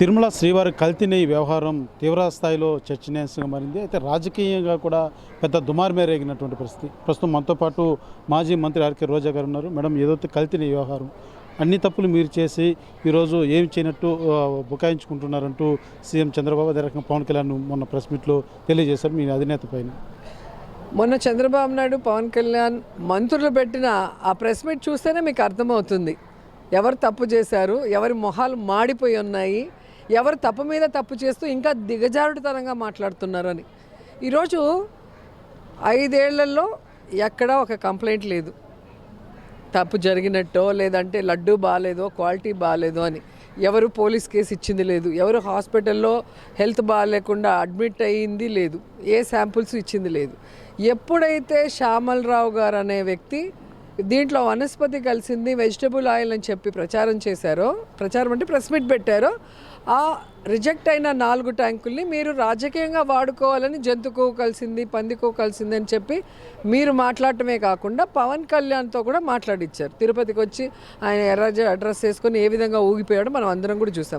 తిరుమల శ్రీవారి కల్తీ నెయ్యి వ్యవహారం తీవ్ర స్థాయిలో చర్చనీయాంశంగా మారింది. అయితే రాజకీయంగా కూడా పెద్ద దుమారమేరేగినటువంటి పరిస్థితి. ప్రస్తుతం మనతో పాటు మాజీ మంత్రి ఆర్కే రోజా గారు ఉన్నారు. మేడం, ఏదైతే కల్తీ నెయ్యి వ్యవహారం అన్ని తప్పులు మీరు చేసి ఈరోజు ఏమి చేయనట్టు బుకాయించుకుంటున్నారంటూ సీఎం చంద్రబాబు, అదే రకంగా పవన్ కళ్యాణ్ మొన్న ప్రెస్ మీట్లో తెలియజేశారు మీ అధినేత పైన. మొన్న చంద్రబాబు నాయుడు, పవన్ కళ్యాణ్ మంత్రులు పెట్టిన ఆ ప్రెస్ మీట్ చూస్తేనే మీకు అర్థమవుతుంది ఎవరు తప్పు చేశారు, ఎవరి మొహాలు మాడిపోయి ఉన్నాయి, ఎవరు తప్పు మీద తప్పు చేస్తూ ఇంకా దిగజారుడుతనంగా మాట్లాడుతున్నారని. ఈరోజు 5 ఏళ్లలో ఎక్కడా ఒక కంప్లైంట్ లేదు తప్పు జరిగినట్టో, లేదంటే లడ్డు బాగాలేదో, క్వాలిటీ బాగాలేదో అని. ఎవరు పోలీస్ కేసు ఇచ్చింది లేదు, ఎవరు హాస్పిటల్లో హెల్త్ బాగాలేకుండా అడ్మిట్ అయ్యింది లేదు, ఏ శాంపుల్స్ ఇచ్చింది లేదు. ఎప్పుడైతే శ్యామలరావు గారు అనే వ్యక్తి దీంట్లో వనస్పతి కలిసింది, వెజిటబుల్ ఆయిల్ అని చెప్పి ప్రచారం చేశారో, ప్రచారం అంటే ప్రెస్ మీట్ పెట్టారో, ఆ రిజెక్ట్ అయిన 4 ట్యాంకుల్ని మీరు రాజకీయంగా వాడుకోవాలని జంతు కొవ్వు కలిసింది, పంది కొవ్వు కలిసింది అని చెప్పి మీరు మాట్లాడటమే కాకుండా పవన్ కళ్యాణ్తో కూడా మాట్లాడిచ్చారు. తిరుపతికి వచ్చి ఆయన ఎర్ర అడ్రస్ వేసుకొని ఏ విధంగా ఊగిపోయాడో మనం అందరం కూడా చూసాం.